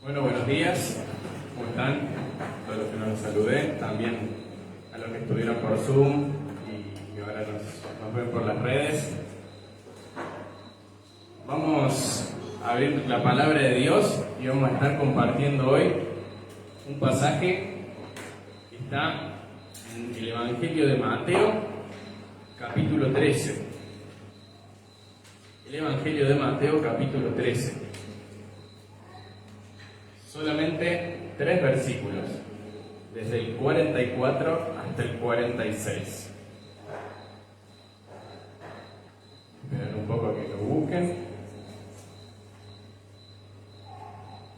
Bueno, buenos días, ¿cómo están? A todos los que no los saludé, también a los que estuvieron por Zoom y ahora nos ven por las redes. Vamos a abrir la palabra de Dios y vamos a estar compartiendo hoy un pasaje que está en el Evangelio de Mateo, capítulo 13. El Evangelio de Mateo, capítulo 13. Solamente 3 versículos, desde el 44 hasta el 46. Esperen un poco a que lo busquen.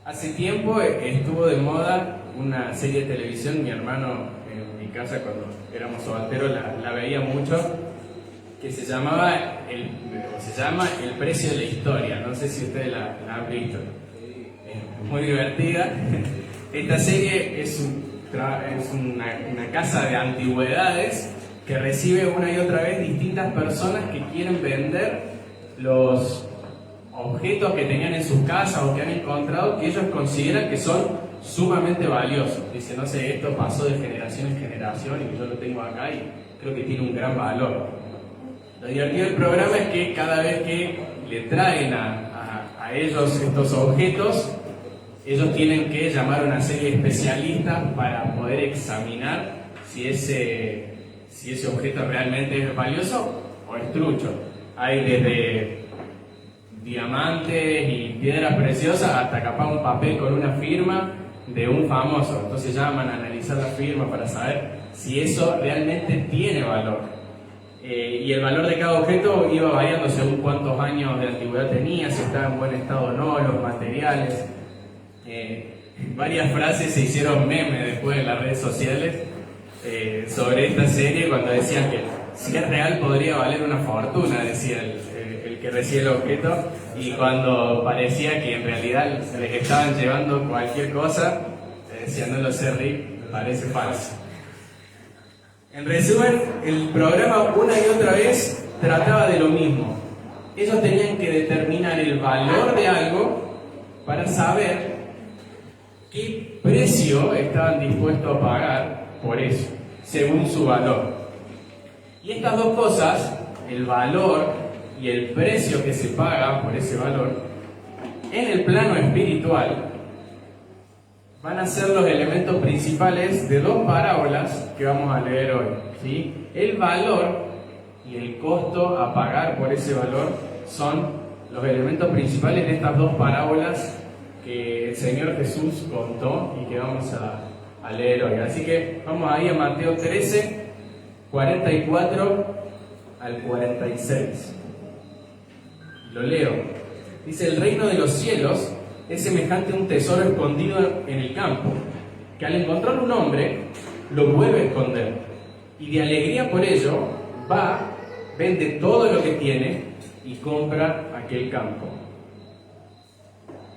Hace tiempo estuvo de moda una serie de televisión, mi hermano en mi casa cuando éramos solteros la veía mucho, que se llama El precio de la historia. No sé si ustedes la han visto. Muy divertida. Esta serie es una casa de antigüedades que recibe una y otra vez distintas personas que quieren vender los objetos que tenían en sus casas o que han encontrado que ellos consideran que son sumamente valiosos. Dicen, no sé, esto pasó de generación en generación y yo lo tengo acá y creo que tiene un gran valor. Lo divertido del programa es que cada vez que le traen a ellos estos objetos, ellos tienen que llamar a una serie de especialistas para poder examinar si ese objeto realmente es valioso o es trucho. Hay desde diamantes y piedras preciosas hasta capaz un papel con una firma de un famoso. Entonces llaman a analizar la firma para saber si eso realmente tiene valor. Y el valor de cada objeto iba variando según cuántos años de antigüedad tenía, si estaba en buen estado o no, los materiales. Varias frases se hicieron meme después en las redes sociales sobre esta serie, cuando decían que si es real podría valer una fortuna, decía el que recibe el objeto, y cuando parecía que en realidad les estaban llevando cualquier cosa, decían, no lo sé, Rick, parece falso. En resumen, el programa una y otra vez trataba de lo mismo. Ellos tenían que determinar el valor de algo para saber qué precio estaban dispuestos a pagar por eso, según su valor. Y estas dos cosas, el valor y el precio que se paga por ese valor, en el plano espiritual, van a ser los elementos principales de 2 parábolas que vamos a leer hoy, ¿sí? El valor y el costo a pagar por ese valor son los elementos principales de estas 2 parábolas que el Señor Jesús contó y que vamos a leer hoy. Así que vamos ahí a Mateo 13, 44 al 46. Lo leo. Dice, el reino de los cielos es semejante a un tesoro escondido en el campo, que al encontrar un hombre, lo vuelve a esconder. Y de alegría por ello, va, vende todo lo que tiene y compra aquel campo.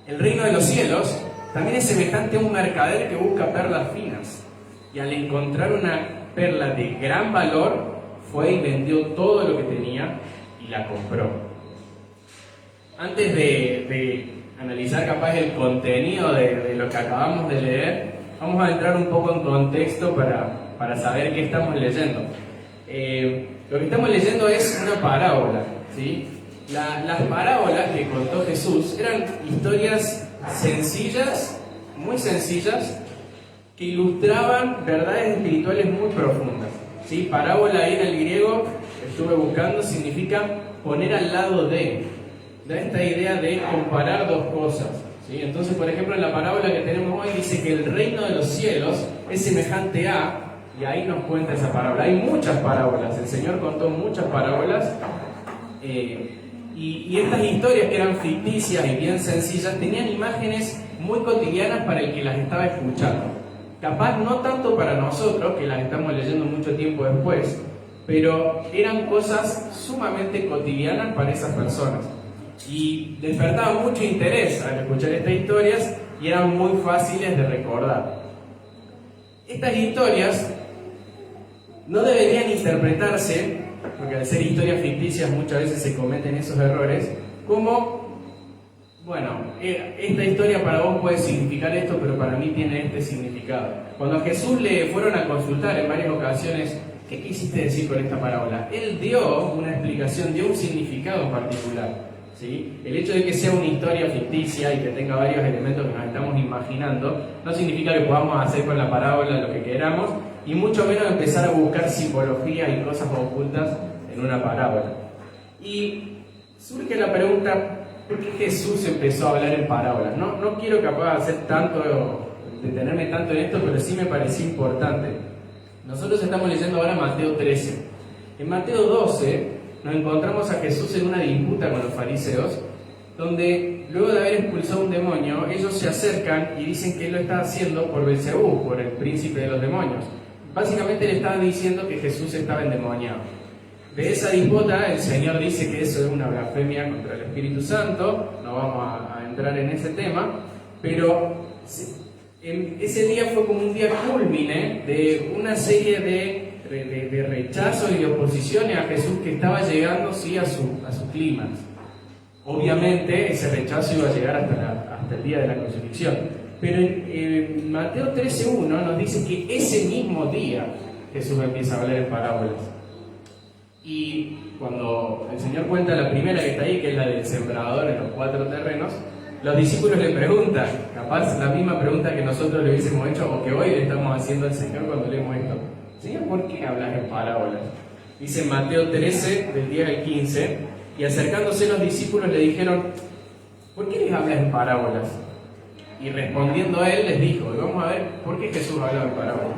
El reino de los cielos también es semejante a un mercader que busca perlas finas, y al encontrar una perla de gran valor, fue y vendió todo lo que tenía y la compró. Antes de analizar capaz el contenido de lo que acabamos de leer, vamos a entrar un poco en contexto para saber qué estamos leyendo. Lo que estamos leyendo es una parábola, ¿sí? Las parábolas que contó Jesús eran historias sencillas, muy sencillas, que ilustraban verdades espirituales muy profundas, ¿sí? Parábola ahí en el griego, estuve buscando, significa poner al lado de. Da esta idea de comparar 2 cosas, ¿sí? Entonces, por ejemplo, en la parábola que tenemos hoy dice que el reino de los cielos es semejante a, y ahí nos cuenta esa parábola. Hay muchas parábolas, el Señor contó muchas parábolas, y estas historias que eran ficticias y bien sencillas tenían imágenes muy cotidianas para el que las estaba escuchando. Capaz no tanto para nosotros, que las estamos leyendo mucho tiempo después, pero eran cosas sumamente cotidianas para esas personas. Y despertaban mucho interés al escuchar estas historias y eran muy fáciles de recordar. Estas historias no deberían interpretarse, porque al ser historias ficticias muchas veces se cometen esos errores, como bueno, esta historia para vos puede significar esto, pero para mí tiene este significado. Cuando a Jesús le fueron a consultar en varias ocasiones, ¿qué quisiste decir con esta parábola? Él dio una explicación, dio un significado particular. ¿Sí? El hecho de que sea una historia ficticia y que tenga varios elementos que nos estamos imaginando, no significa que podamos hacer con la parábola lo que queramos, y mucho menos empezar a buscar simbología y cosas ocultas en una parábola. Y surge la pregunta, ¿por qué Jesús empezó a hablar en parábolas? No quiero capaz hacer detenerme tanto en esto, pero sí me pareció importante. Nosotros estamos leyendo ahora Mateo 13. En Mateo 12 nos encontramos a Jesús en una disputa con los fariseos, donde luego de haber expulsado un demonio, ellos se acercan y dicen que él lo está haciendo por Belcebú, por el príncipe de los demonios. Básicamente le estaban diciendo que Jesús estaba endemoniado. De esa disputa, el Señor dice que eso es una blasfemia contra el Espíritu Santo, no vamos a entrar en ese tema, pero ese día fue como un día cúlmine de una serie de rechazos y de oposiciones a Jesús que estaba llegando sí, a su clímax. Obviamente ese rechazo iba a llegar hasta el día de la crucifixión. Pero en Mateo 13:1 nos dice que ese mismo día Jesús empieza a hablar en parábolas. Y cuando el Señor cuenta la primera que está ahí, que es la del sembrador en los 4 terrenos, los discípulos le preguntan, capaz la misma pregunta que nosotros le hubiésemos hecho o que hoy le estamos haciendo al Señor cuando leemos esto. Señor, ¿por qué hablas en parábolas? Dice Mateo 13, del 10 al 15, y acercándose los discípulos le dijeron, ¿por qué les hablas en parábolas? Y respondiendo a él les dijo, y vamos a ver por qué Jesús hablaba en parábolas.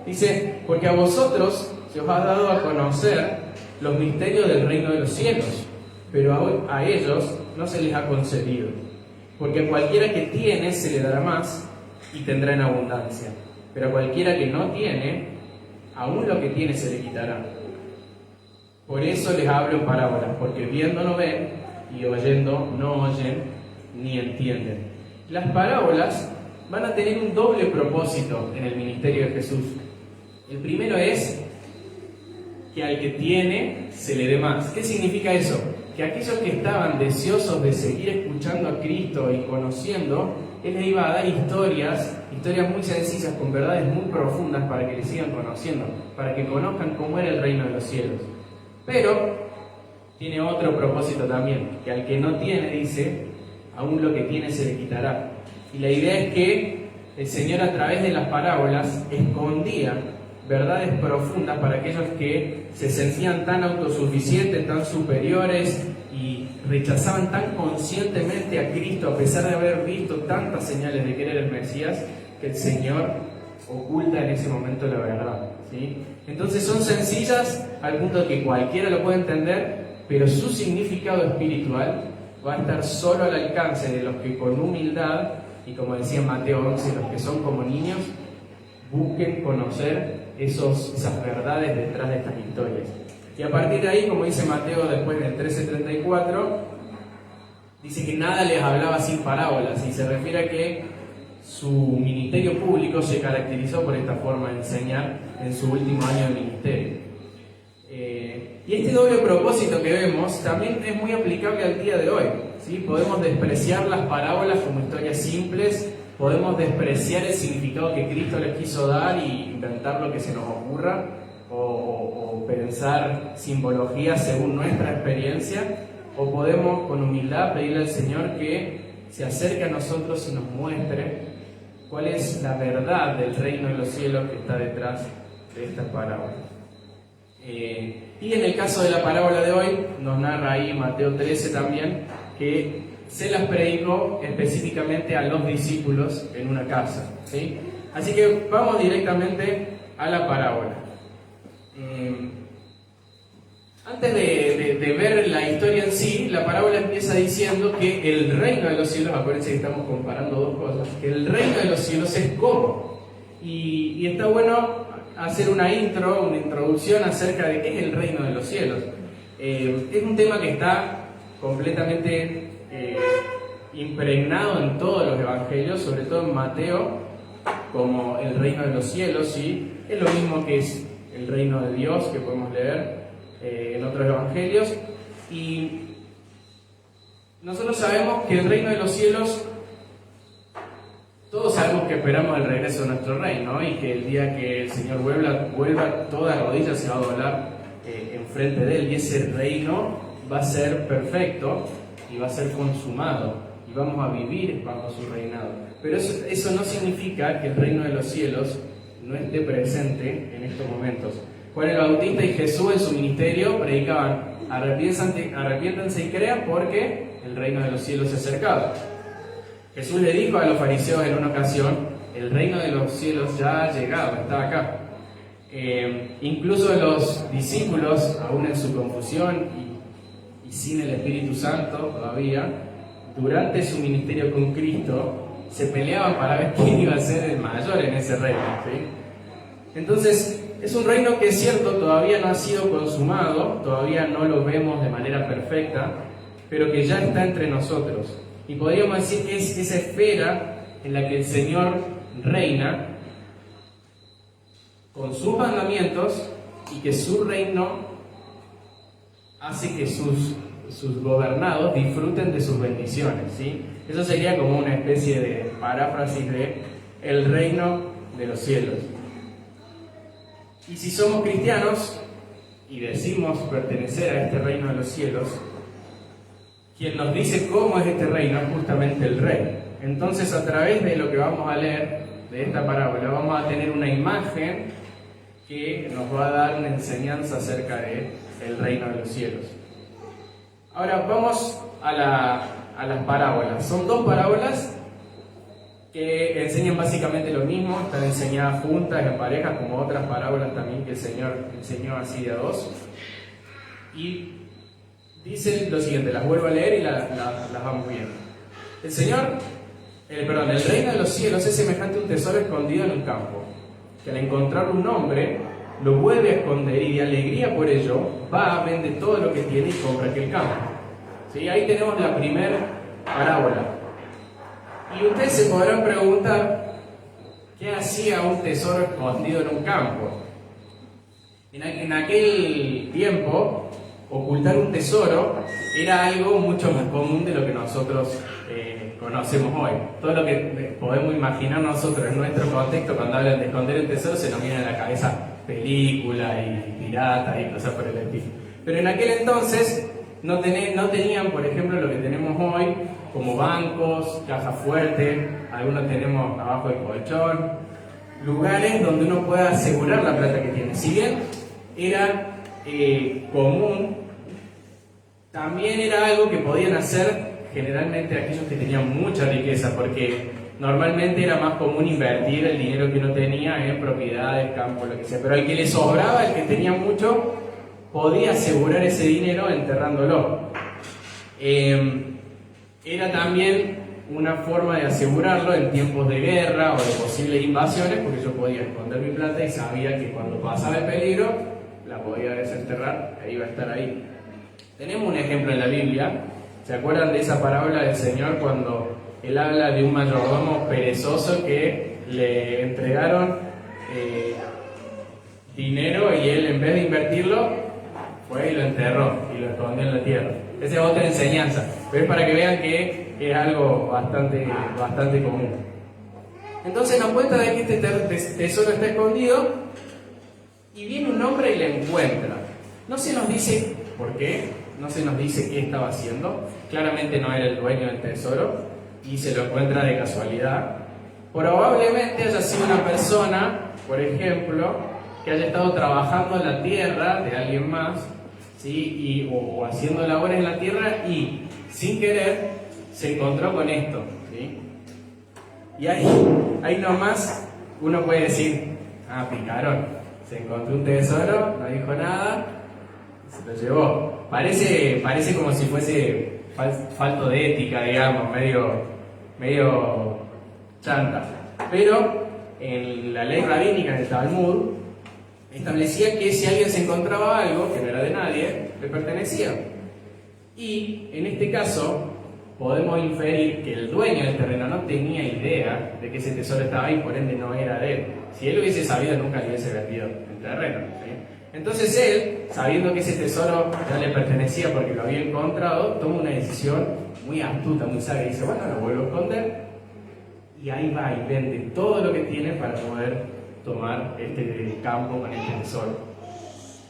Dice, porque a vosotros se os ha dado a conocer los misterios del reino de los cielos, pero a ellos no se les ha concedido. Porque a cualquiera que tiene se le dará más y tendrá en abundancia, pero a cualquiera que no tiene, aún lo que tiene se le quitará. Por eso les hablo en parábolas, porque viendo no ven y oyendo no oyen ni entienden. Las parábolas van a tener un doble propósito en el ministerio de Jesús. El primero es que al que tiene se le dé más. ¿Qué significa eso? Que aquellos que estaban deseosos de seguir escuchando a Cristo y conociendo, Él les iba a dar historias muy sencillas, con verdades muy profundas para que le sigan conociendo, para que conozcan cómo era el reino de los cielos. Pero tiene otro propósito también, que al que no tiene, dice, aún lo que tiene se le quitará. Y la idea es que el Señor a través de las parábolas escondía verdades profundas para aquellos que se sentían tan autosuficientes, tan superiores y rechazaban tan conscientemente a Cristo a pesar de haber visto tantas señales de que era el Mesías, que el Señor oculta en ese momento la verdad, ¿sí? Entonces son sencillas al punto de que cualquiera lo puede entender, pero su significado espiritual va a estar solo al alcance de los que con humildad, y como decía Mateo 11, los que son como niños, busquen conocer esas verdades detrás de estas historias. Y a partir de ahí, como dice Mateo después del 13:34, dice que nada les hablaba sin parábolas, y se refiere a que su ministerio público se caracterizó por esta forma de enseñar en su último año de ministerio. Y este doble propósito que vemos también es muy aplicable al día de hoy, ¿sí? Podemos despreciar las parábolas como historias simples, podemos despreciar el significado que Cristo les quiso dar y inventar lo que se nos ocurra, o pensar simbología según nuestra experiencia, o podemos con humildad pedirle al Señor que se acerque a nosotros y nos muestre cuál es la verdad del reino de los cielos que está detrás de esta parábola. Y en el caso de la parábola de hoy, nos narra ahí Mateo 13 también, que se las predicó específicamente a los discípulos en una casa, ¿sí? Así que vamos directamente a la parábola. Antes de ver la historia en sí, la parábola empieza diciendo que el reino de los cielos, acuérdense que estamos comparando dos cosas, que el reino de los cielos es como. Y está bueno hacer una introducción acerca de qué es el reino de los cielos. Es un tema que está completamente impregnado en todos los evangelios, sobre todo en Mateo, como el reino de los cielos, ¿sí? Es lo mismo que es el reino de Dios, que podemos leer en otros evangelios, y Nosotros sabemos que el reino de los cielos, todos sabemos que esperamos el regreso de nuestro rey, ¿no? Y que el día que el Señor vuelva toda rodilla se va a doblar enfrente de Él, y ese reino va a ser perfecto y va a ser consumado, y vamos a vivir bajo su reinado. Pero eso no significa que el reino de los cielos no esté presente en estos momentos. Juan el Bautista y Jesús en su ministerio predicaban: arrepiéntanse y crean, porque el reino de los cielos se ha acercado. Jesús le dijo a los fariseos en una ocasión: el reino de los cielos ya ha llegado, está acá. Incluso los discípulos, aún en su confusión y sin el Espíritu Santo todavía, durante su ministerio con Cristo, se peleaban para ver quién iba a ser el mayor en ese reino, ¿sí? Entonces, es un reino que es cierto, todavía no ha sido consumado, todavía no lo vemos de manera perfecta, pero que ya está entre nosotros. Y podríamos decir que es esa esfera en la que el Señor reina con sus mandamientos, y que su reino hace que sus gobernados disfruten de sus bendiciones, ¿sí? Eso sería como una especie de paráfrasis de el reino de los cielos. Y si somos cristianos y decimos pertenecer a este reino de los cielos, quien nos dice cómo es este reino es justamente el Rey. Entonces, a través de lo que vamos a leer de esta parábola, vamos a tener una imagen que nos va a dar una enseñanza acerca del reino de los cielos. Ahora vamos a las parábolas. Son dos parábolas que enseñan básicamente lo mismo, están enseñadas juntas, en parejas, como otras parábolas también que el Señor enseñó así de a dos. Y dicen lo siguiente, las vuelvo a leer y las vamos viendo. El reino de los cielos es semejante a un tesoro escondido en un campo, que al encontrar un hombre lo vuelve a esconder, y de alegría por ello va, vende todo lo que tiene y compra aquel campo. ¿Sí? Ahí tenemos la primera parábola. Y ustedes se podrán preguntar, ¿qué hacía un tesoro escondido en un campo? En aquel tiempo, ocultar un tesoro era algo mucho más común de lo que nosotros conocemos hoy. Todo lo que podemos imaginar nosotros en nuestro contexto, cuando hablan de esconder un tesoro, se nos viene a la cabeza película y pirata y cosas por el estilo. Pero en aquel entonces no tenían, por ejemplo, lo que tenemos hoy, como bancos, cajas fuertes, algunos tenemos abajo del colchón, lugares donde uno pueda asegurar la plata que tiene. Si bien era común, también era algo que podían hacer generalmente aquellos que tenían mucha riqueza, porque normalmente era más común invertir el dinero que uno tenía en propiedades, campos, lo que sea. Pero al que le sobraba, el que tenía mucho, podía asegurar ese dinero enterrándolo. Era también una forma de asegurarlo en tiempos de guerra o de posibles invasiones, porque yo podía esconder mi plata y sabía que cuando pasaba el peligro la podía desenterrar e iba a estar ahí. Tenemos un ejemplo en la Biblia. ¿Se acuerdan de esa parábola del Señor cuando Él habla de un mayordomo perezoso que le entregaron dinero y él, en vez de invertirlo, fue y lo enterró y lo escondió en la tierra? Esa es otra enseñanza, pero es para que vean que es algo bastante común. Entonces nos cuenta de que este tesoro está escondido, y viene un hombre y lo encuentra. No se nos dice por qué, no se nos dice qué estaba haciendo. Claramente no era el dueño del tesoro y se lo encuentra de casualidad. Probablemente haya sido una persona, por ejemplo, que haya estado trabajando en la tierra de alguien más, ¿sí? o haciendo labores en la tierra, y sin querer se encontró con esto, ¿sí? Y ahí nomás uno puede decir: picarón, se encontró un tesoro, no dijo nada, se lo llevó. Parece como si fuese falto de ética, digamos, medio chanta. Pero en la ley rabínica, en el Talmud, establecía que si alguien se encontraba algo que no era de nadie, le pertenecía. Y en este caso podemos inferir que el dueño del terreno no tenía idea de que ese tesoro estaba ahí, por ende no era de él. Si él hubiese sabido, nunca le hubiese vendido el terreno, ¿sí? Entonces él, sabiendo que ese tesoro ya le pertenecía porque lo había encontrado, toma una decisión muy astuta, muy sabia, y dice, bueno, lo vuelvo a esconder, y ahí va y vende todo lo que tiene para poder tomar este campo con este tesoro.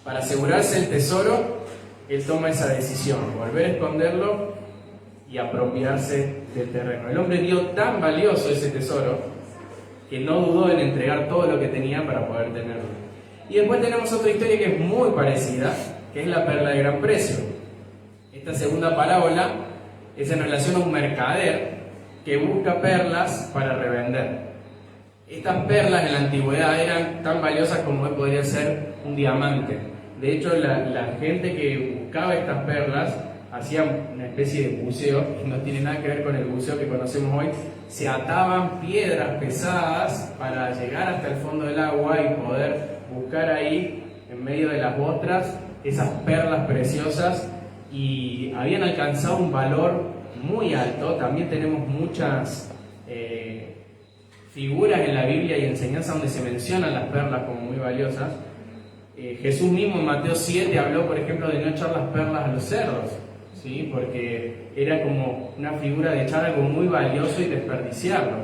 Para asegurarse el tesoro, él toma esa decisión, volver a esconderlo y apropiarse del terreno. El hombre vio tan valioso ese tesoro que no dudó en entregar todo lo que tenía para poder tenerlo. Y después tenemos otra historia que es muy parecida, que es la perla de gran precio. Esta segunda parábola es en relación a un mercader que busca perlas para revender. Estas perlas en la antigüedad eran tan valiosas como hoy podría ser un diamante. De hecho, la gente que buscaba estas perlas hacían una especie de buceo, que no tiene nada que ver con el buceo que conocemos hoy. Se ataban piedras pesadas para llegar hasta el fondo del agua y poder buscar ahí, en medio de las otras, esas perlas preciosas, y habían alcanzado un valor muy alto. También tenemos muchas figuras en la Biblia y enseñanzas donde se mencionan las perlas como muy valiosas. Jesús mismo en Mateo 7 habló, por ejemplo, de no echar las perlas a los cerdos, ¿sí? Porque era como una figura de echar algo muy valioso y desperdiciarlo.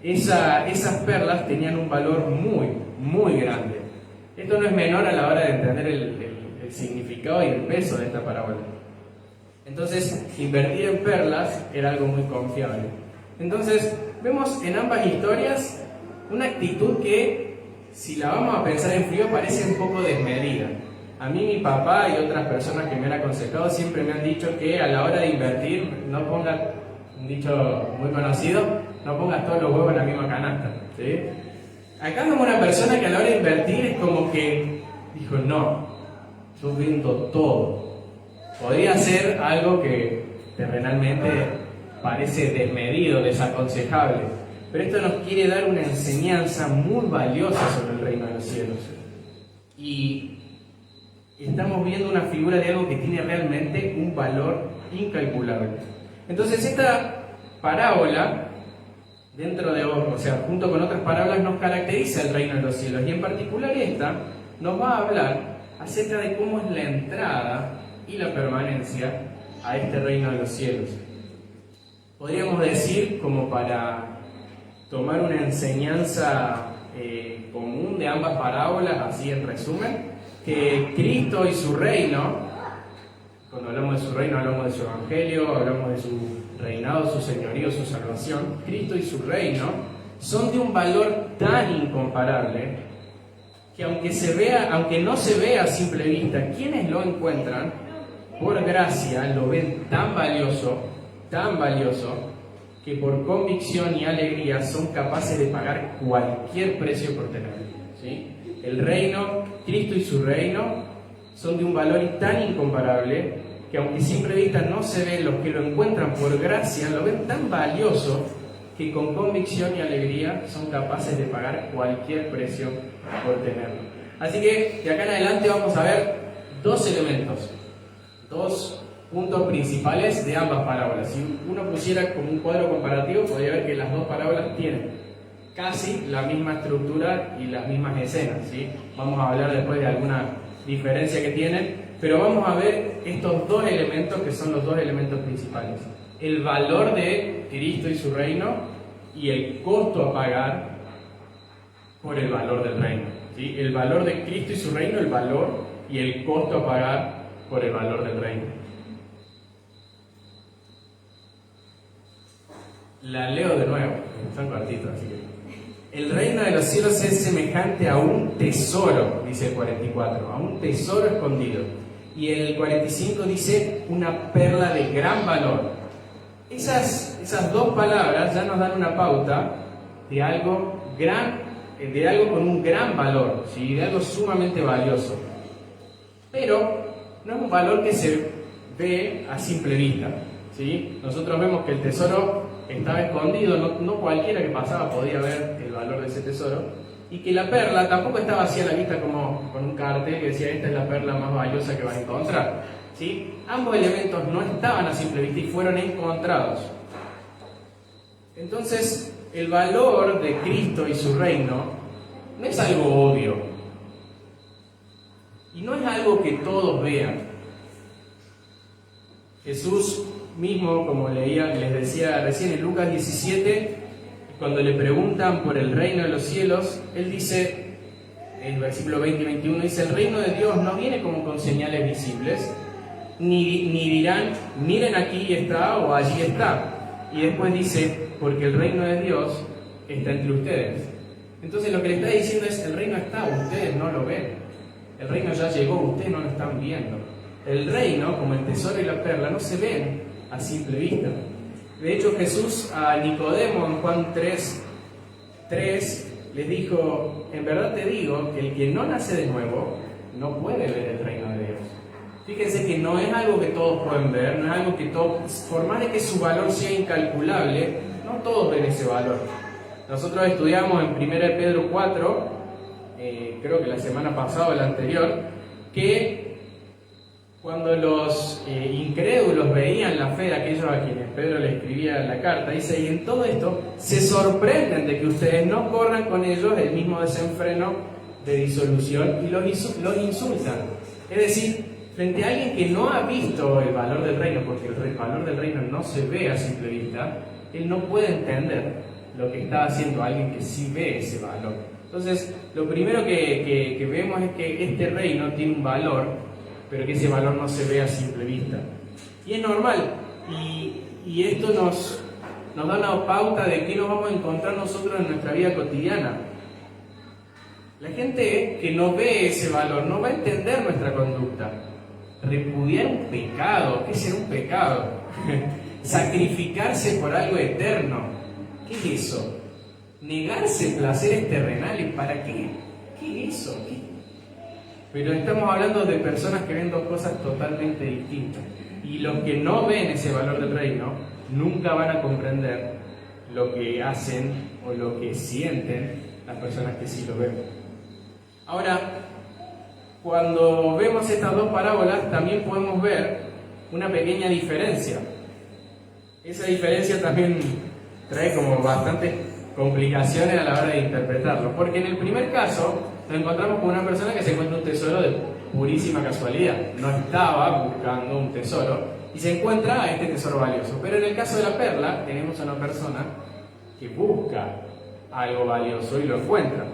Esas perlas tenían un valor muy, muy grande. Esto no es menor a la hora de entender el significado y el peso de esta parábola. Entonces, invertir en perlas era algo muy confiable. Entonces, vemos en ambas historias una actitud que, si la vamos a pensar en frío, parece un poco desmedida. A mí, mi papá y otras personas que me han aconsejado siempre me han dicho que a la hora de invertir, no pongas, un dicho muy conocido, no pongas todos los huevos en la misma canasta, ¿sí? Acá vemos una persona que a la hora de invertir es como que dijo, no, yo vendo todo. Podría ser algo que terrenalmente parece desmedido, desaconsejable, pero esto nos quiere dar una enseñanza muy valiosa sobre el reino de los cielos. Y estamos viendo una figura de algo que tiene realmente un valor incalculable. Entonces esta parábola, junto con otras parábolas, nos caracteriza el reino de los cielos, y en particular esta nos va a hablar acerca de cómo es la entrada y la permanencia a este reino de los cielos. Podríamos decir, como para tomar una enseñanza común de ambas parábolas, así en resumen, que Cristo y su reino, cuando hablamos de su reino hablamos de su evangelio, hablamos de su reinado, su señorío, su salvación. Cristo y su reino son de un valor tan incomparable que aunque no se vea a simple vista, quienes lo encuentran, por gracia, lo ven tan valioso, que por convicción y alegría son capaces de pagar cualquier precio por tenerlo, ¿sí? El reino, Cristo y su reino, son de un valor tan incomparable que aunque a simple vista no se ve, los que lo encuentran por gracia lo ven tan valioso que con convicción y alegría son capaces de pagar cualquier precio por tenerlo. Así que de acá en adelante vamos a ver dos elementos, dos puntos principales de ambas parábolas. Si uno pusiera como un cuadro comparativo, podría ver que las dos parábolas tienen casi la misma estructura y las mismas escenas, ¿sí? Vamos a hablar después de alguna diferencia que tienen, pero vamos a ver estos dos elementos que son los dos elementos principales: el valor de Cristo y su reino y el costo a pagar por el valor del reino, ¿sí? El valor de Cristo y su reino, el valor y el costo a pagar por el valor del reino. La leo de nuevo, están cortitos, así que... El reino de los cielos es semejante a un tesoro, dice el 44, a un tesoro escondido. Y el 45 dice una perla de gran valor. Esas dos palabras ya nos dan una pauta de algo con un gran valor, ¿sí? De algo sumamente valioso. Pero no es un valor que se ve a simple vista, ¿sí? Nosotros vemos que el tesoro estaba escondido, no cualquiera que pasaba podía ver el valor de ese tesoro, y que la perla tampoco estaba así a la vista como con un cartel que decía esta es la perla más valiosa que vas a encontrar, ¿sí? Ambos elementos no estaban a simple vista y fueron encontrados. Entonces, el valor de Cristo y su reino no es algo obvio, y que todos vean. Jesús mismo, como les decía recién en Lucas 17, cuando le preguntan por el reino de los cielos, Él dice, en el versículo 20 y 21, dice: el reino de Dios no viene como con señales visibles, ni dirán, miren aquí está o allí está. Y después dice, porque el reino de Dios está entre ustedes. Entonces lo que le está diciendo es, el reino está, ustedes no lo ven. El reino ya llegó, ustedes no lo están viendo. El reino, como el tesoro y la perla, no se ven a simple vista. De hecho, Jesús a Nicodemo en Juan 3:3 les dijo: en verdad te digo que el que no nace de nuevo no puede ver el reino de Dios. Fíjense que no es algo que todos pueden ver, no es algo que todos, por más de que su valor sea incalculable, no todos ven ese valor. Nosotros estudiamos en 1 Pedro 4, creo que la semana pasada o la anterior, que cuando los incrédulos veían la fe de aquellos a quienes Pedro le escribía la carta, dice: y en todo esto se sorprenden de que ustedes no corran con ellos el mismo desenfreno de disolución y los insultan. Es decir, frente a alguien que no ha visto el valor del reino, porque el valor del reino no se ve a simple vista, él no puede entender lo que está haciendo alguien que sí ve ese valor. Entonces, lo primero que vemos es que este reino tiene un valor, pero que ese valor no se ve a simple vista. Y es normal, y esto nos da una pauta de qué nos vamos a encontrar nosotros en nuestra vida cotidiana. La gente que no ve ese valor no va a entender nuestra conducta. Repudiar un pecado, ¿qué es ser un pecado? Sacrificarse por algo eterno, ¿qué es eso? Negarse placeres terrenales, ¿para qué? ¿Qué es eso? ¿Qué? Pero estamos hablando de personas que ven dos cosas totalmente distintas. Y los que no ven ese valor del reino nunca van a comprender lo que hacen o lo que sienten las personas que sí lo ven. Ahora, cuando vemos estas dos parábolas también podemos ver una pequeña diferencia. Esa diferencia también trae como bastantes complicaciones a la hora de interpretarlo, porque en el primer caso nos encontramos con una persona que se encuentra un tesoro de purísima casualidad. No estaba buscando un tesoro y se encuentra este tesoro valioso. Pero en el caso de la perla tenemos a una persona que busca algo valioso y lo encuentra.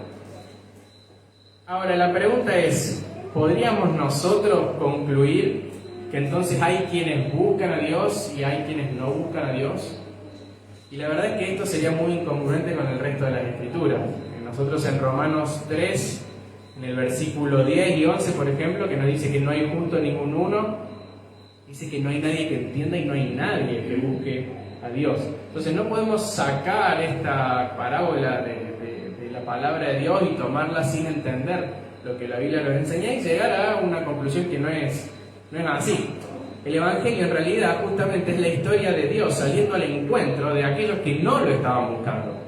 Ahora la pregunta es, ¿podríamos nosotros concluir que entonces hay quienes buscan a Dios y hay quienes no buscan a Dios? Y la verdad es que esto sería muy incongruente con el resto de las Escrituras. Nosotros en Romanos 3, en el versículo 10 y 11, por ejemplo, que nos dice que no hay justo ningún uno, dice que no hay nadie que entienda y no hay nadie que busque a Dios. Entonces no podemos sacar esta parábola de la palabra de Dios y tomarla sin entender lo que la Biblia nos enseña y llegar a una conclusión que no es así. El Evangelio en realidad justamente es la historia de Dios saliendo al encuentro de aquellos que no lo estaban buscando.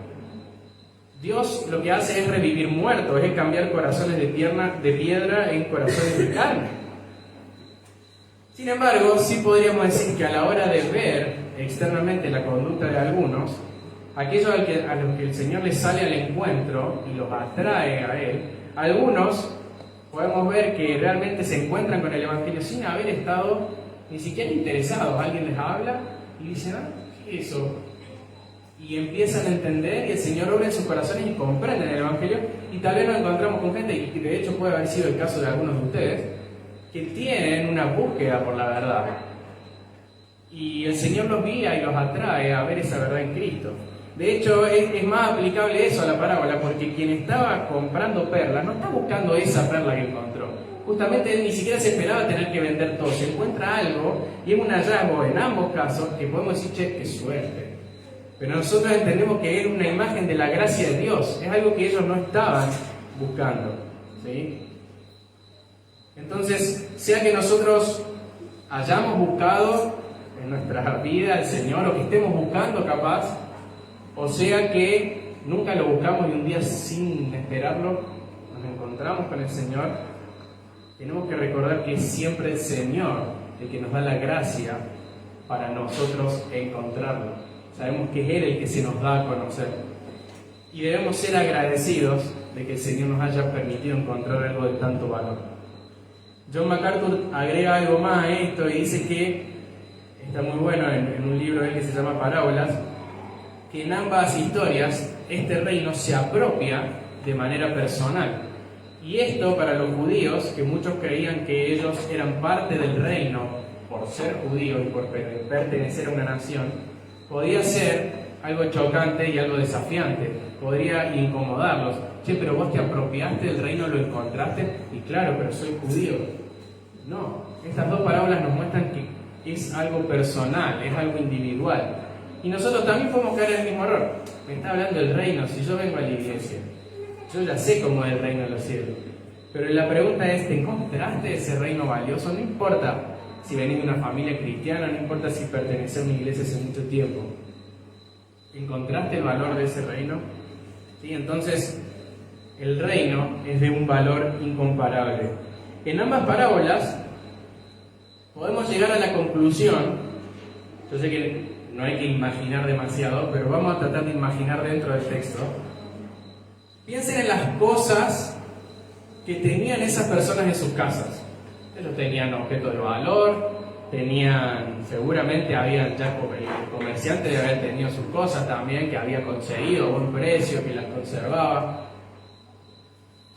Dios lo que hace es revivir muertos, es cambiar corazones de piedra en corazones de carne. Sin embargo, sí podríamos decir que a la hora de ver externamente la conducta de algunos, aquellos a los que el Señor les sale al encuentro y los atrae a Él, algunos podemos ver que realmente se encuentran con el Evangelio sin haber estado ni siquiera interesados. Alguien les habla y dicen: ¿qué es eso? Y empiezan a entender y el Señor obra en sus corazones y comprenden el Evangelio. Y tal vez nos encontramos con gente, y de hecho puede haber sido el caso de algunos de ustedes, que tienen una búsqueda por la verdad. Y el Señor los guía y los atrae a ver esa verdad en Cristo. De hecho, es más aplicable eso a la parábola, porque quien estaba comprando perlas no está buscando esa perla que encontró. Justamente él ni siquiera se esperaba tener que vender todo. Se encuentra algo y es un hallazgo en ambos casos que podemos decir: che, qué suerte. Pero nosotros entendemos que era una imagen de la gracia de Dios. Es algo que ellos no estaban buscando, ¿sí? Entonces, sea que nosotros hayamos buscado en nuestra vida al Señor, o que estemos buscando capaz, o sea que nunca lo buscamos y un día sin esperarlo nos encontramos con el Señor, tenemos que recordar que es siempre el Señor el que nos da la gracia para nosotros encontrarlo. Sabemos que es Él el que se nos da a conocer. Y debemos ser agradecidos de que el Señor nos haya permitido encontrar algo de tanto valor. John MacArthur agrega algo más a esto y dice que, está muy bueno en un libro que se llama Parábolas, que en ambas historias este reino se apropia de manera personal. Y esto para los judíos, que muchos creían que ellos eran parte del reino por ser judíos y por pertenecer a una nación, podía ser algo chocante y algo desafiante, podría incomodarlos. Che, pero vos te apropiaste del reino, lo encontraste, y claro, pero soy judío. No, estas dos parábolas nos muestran que es algo personal, es algo individual. Y nosotros también podemos caer en el mismo error. Me está hablando del reino, si yo vengo a la iglesia, yo ya sé cómo es el reino de los cielos. Pero la pregunta es, ¿te encontraste ese reino valioso? No importa si venís de una familia cristiana, no importa si perteneces a una iglesia hace mucho tiempo. ¿Encontraste el valor de ese reino? Sí, entonces, el reino es de un valor incomparable. En ambas parábolas podemos llegar a la conclusión, yo sé que no hay que imaginar demasiado, pero vamos a tratar de imaginar dentro del texto. Piensen en las cosas que tenían esas personas en sus casas. Ellos tenían objetos de valor, seguramente habían ya el comerciante de haber tenido sus cosas también, que había conseguido a buen precio, que las conservaba.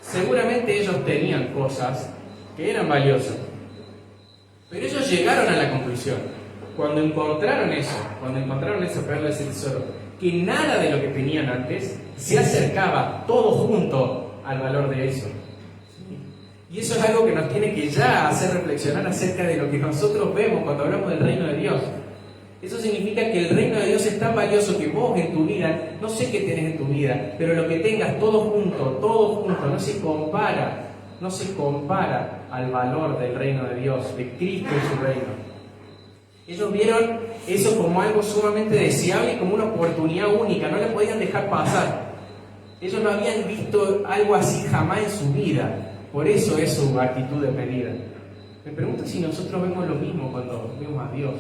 Seguramente ellos tenían cosas que eran valiosas. Pero ellos llegaron a la conclusión, cuando encontraron ese perla de ese tesoro, que nada de lo que tenían antes se acercaba todo junto al valor de eso. Y eso es algo que nos tiene que ya hacer reflexionar acerca de lo que nosotros vemos cuando hablamos del reino de Dios. Eso significa que el reino de Dios es tan valioso que vos en tu vida, no sé qué tenés en tu vida, pero lo que tengas todo junto, no se compara al valor del reino de Dios, de Cristo y su reino. Ellos vieron eso como algo sumamente deseable y como una oportunidad única, no le podían dejar pasar. Ellos no habían visto algo así jamás en su vida. Por eso es su actitud de pedida. Me pregunto si nosotros vemos lo mismo cuando vemos a Dios,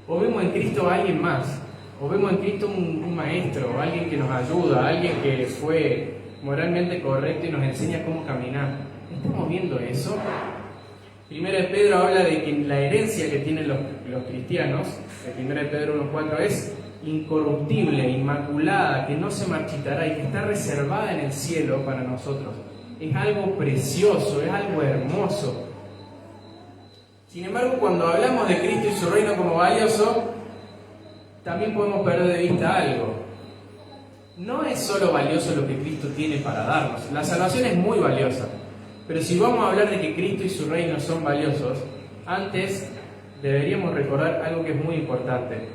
o vemos en Cristo a alguien más, o vemos en Cristo un maestro, alguien que nos ayuda, alguien que fue moralmente correcto y nos enseña cómo caminar. ¿Estamos viendo eso? Primera de Pedro habla de que la herencia que tienen los cristianos, en Primera de Pedro 1.4, es incorruptible, inmaculada, que no se marchitará y que está reservada en el cielo para nosotros. Es algo precioso, es algo hermoso. Sin embargo, cuando hablamos de Cristo y su reino como valioso, también podemos perder de vista algo. No es solo valioso lo que Cristo tiene para darnos. La salvación es muy valiosa. Pero si vamos a hablar de que Cristo y su reino son valiosos, antes deberíamos recordar algo que es muy importante.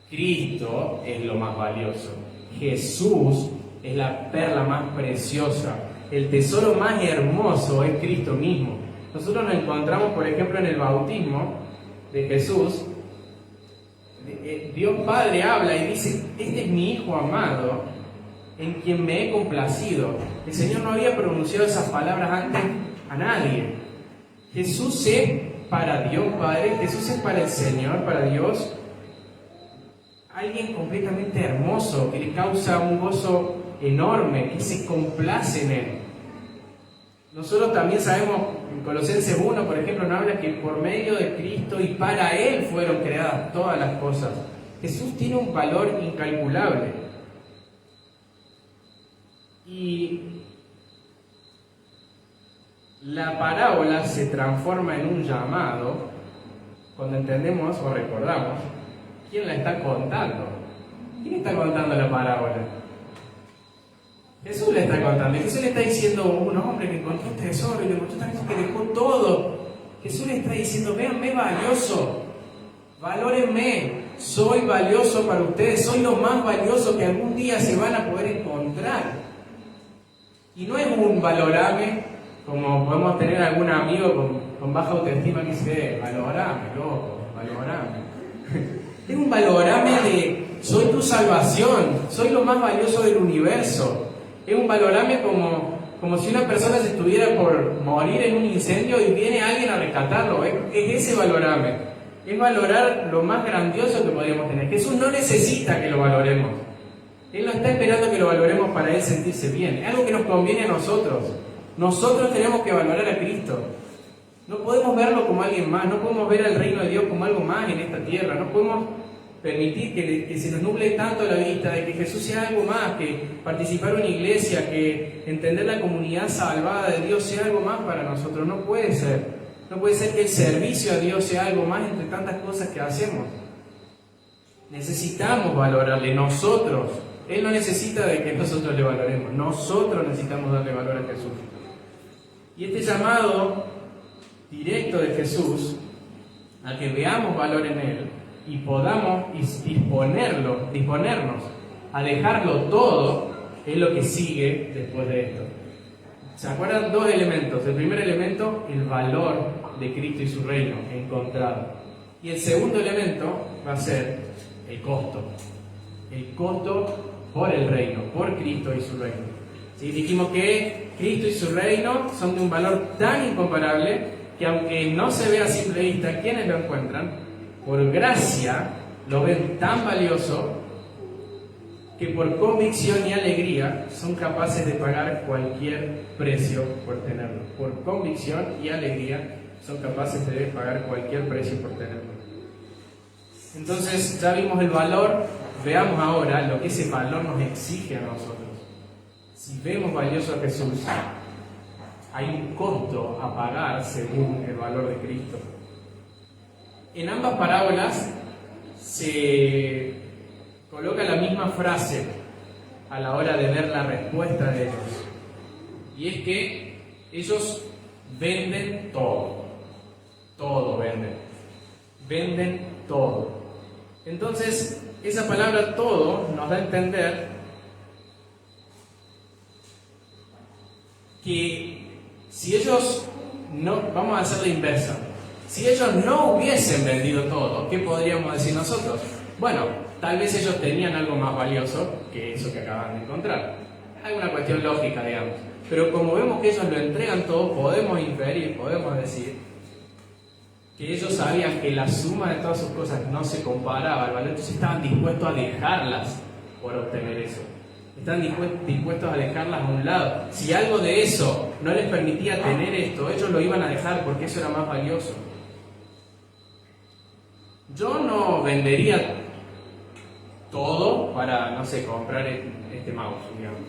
Cristo es lo más valioso. Jesús es la perla más preciosa. El tesoro más hermoso es Cristo mismo. Nosotros nos encontramos, por ejemplo, en el bautismo de Jesús. Dios Padre habla y dice: este es mi Hijo amado, en quien me he complacido. El Señor no había pronunciado esas palabras antes a nadie. Jesús es para Dios Padre, Jesús es para el Señor, para Dios, alguien completamente hermoso, que le causa un gozo enorme, que se complace en Él. Nosotros también sabemos, en Colosenses 1, por ejemplo, nos habla que por medio de Cristo y para Él fueron creadas todas las cosas. Jesús tiene un valor incalculable. Y la parábola se transforma en un llamado cuando entendemos o recordamos quién la está contando. ¿Quién está contando la parábola? Jesús le está contando. Y Jesús le está diciendo a un hombre que encontró un tesoro y le encontró también que dejó todo. Jesús le está diciendo: véanme valioso, valórenme, soy valioso para ustedes, soy lo más valioso que algún día se van a poder encontrar. Y no es un valorame, como podemos tener algún amigo con baja autoestima que dice: valorame, loco, valorame. Es un valorame de: soy tu salvación, soy lo más valioso del universo. Es un valorame como si una persona se estuviera por morir en un incendio y viene alguien a rescatarlo. Es ese valorame. Es valorar lo más grandioso que podríamos tener. Jesús no necesita que lo valoremos. Él no está esperando que lo valoremos para Él sentirse bien. Es algo que nos conviene a nosotros. Nosotros tenemos que valorar a Cristo. No podemos verlo como alguien más, no podemos ver al reino de Dios como algo más en esta tierra, no podemos permitir que se nos nuble tanto la vista de que Jesús sea algo más, que participar en una iglesia, que entender la comunidad salvada de Dios sea algo más para nosotros. No puede ser. No puede ser que el servicio a Dios sea algo más entre tantas cosas que hacemos. Necesitamos valorarle nosotros. Él no necesita de que nosotros le valoremos. Nosotros necesitamos darle valor a Jesús. Y este llamado directo de Jesús a que veamos valor en Él y podamos disponernos a dejarlo todo, es lo que sigue después de esto. ¿Se acuerdan? Dos elementos. El primer elemento, el valor de Cristo y su reino encontrado. Y el segundo elemento va a ser el costo. El costo por el reino, por Cristo y su reino. ¿Sí? Dijimos que Cristo y su reino son de un valor tan incomparable que aunque no se vea a simple vista, quienes lo encuentran, por gracia lo ven tan valioso que por convicción y alegría son capaces de pagar cualquier precio por tenerlo. Por convicción y alegría son capaces de pagar cualquier precio por tenerlo. Entonces ya vimos el valor, veamos ahora lo que ese valor nos exige a nosotros. Si vemos valioso a Jesús, hay un costo a pagar según el valor de Cristo. En ambas parábolas se coloca la misma frase a la hora de ver la respuesta de ellos. Y es que ellos venden todo. Todo venden. Venden todo. Entonces, esa palabra todo nos da a entender que si ellos no, vamos a hacer la inversa, si ellos no hubiesen vendido todo, ¿qué podríamos decir nosotros? Bueno, tal vez ellos tenían algo más valioso que eso que acaban de encontrar. Hay una cuestión lógica, digamos. Pero como vemos que ellos lo entregan todo, podemos inferir, podemos decir que ellos sabían que la suma de todas sus cosas no se comparaba al valor, entonces estaban dispuestos a dejarlas por obtener eso. Están dispuestos a dejarlas a un lado. Si algo de eso no les permitía tener esto, ellos lo iban a dejar porque eso era más valioso. Yo no vendería todo para, no sé, comprar este mouse, digamos.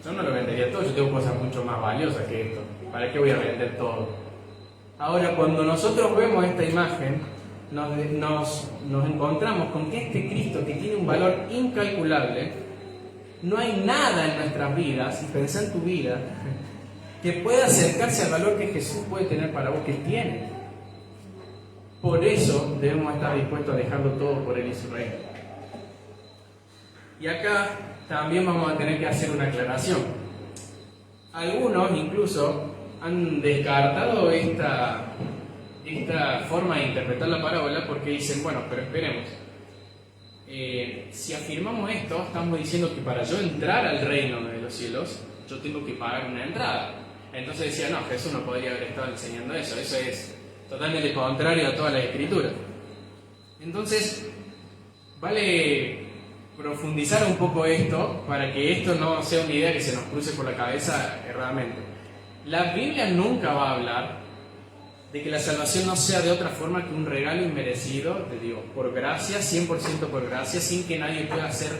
Yo no lo vendería todo, yo tengo cosas mucho más valiosas que esto. ¿Para qué voy a vender todo? Ahora, cuando nosotros vemos esta imagen, nos encontramos con que este Cristo, que tiene un valor incalculable, no hay nada en nuestras vidas, y pensá en tu vida, que pueda acercarse al valor que Jesús puede tener para vos, que tiene. Por eso debemos estar dispuestos a dejarlo todo por Él y su reino. Y acá también vamos a tener que hacer una aclaración. Algunos incluso han descartado esta forma de interpretar la parábola porque dicen, bueno, pero esperemos. Si afirmamos esto, estamos diciendo que para yo entrar al reino de los cielos, yo tengo que pagar una entrada. Entonces decía, no, Jesús no podría haber estado enseñando eso. Eso es totalmente contrario a toda la Escritura. Entonces, vale profundizar un poco esto para que esto no sea una idea que se nos cruce por la cabeza erradamente. La Biblia nunca va a hablar de que la salvación no sea de otra forma que un regalo inmerecido de Dios, por gracia, 100% por gracia, sin que nadie pueda hacer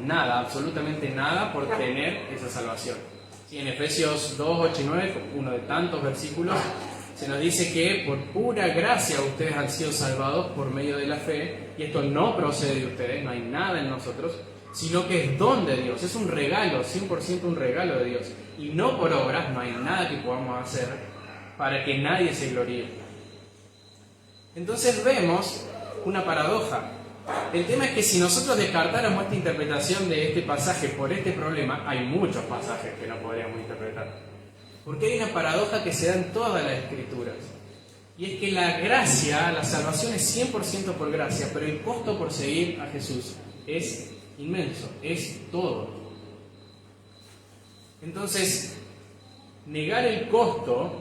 nada, absolutamente nada, por tener esa salvación. Sí, en Efesios 2, 8 y 9, uno de tantos versículos, se nos dice que por pura gracia ustedes han sido salvados por medio de la fe, y esto no procede de ustedes, no hay nada en nosotros, sino que es don de Dios, es un regalo, 100% un regalo de Dios, y no por obras, no hay nada que podamos hacer para que nadie se gloríe. Entonces vemos una paradoja. El tema es que si nosotros descartáramos esta interpretación de este pasaje por este problema, hay muchos pasajes que no podríamos interpretar. Porque hay una paradoja que se da en todas las Escrituras. Y es que la gracia, la salvación es 100% por gracia, pero el costo por seguir a Jesús es inmenso, es todo. Entonces, negar el costo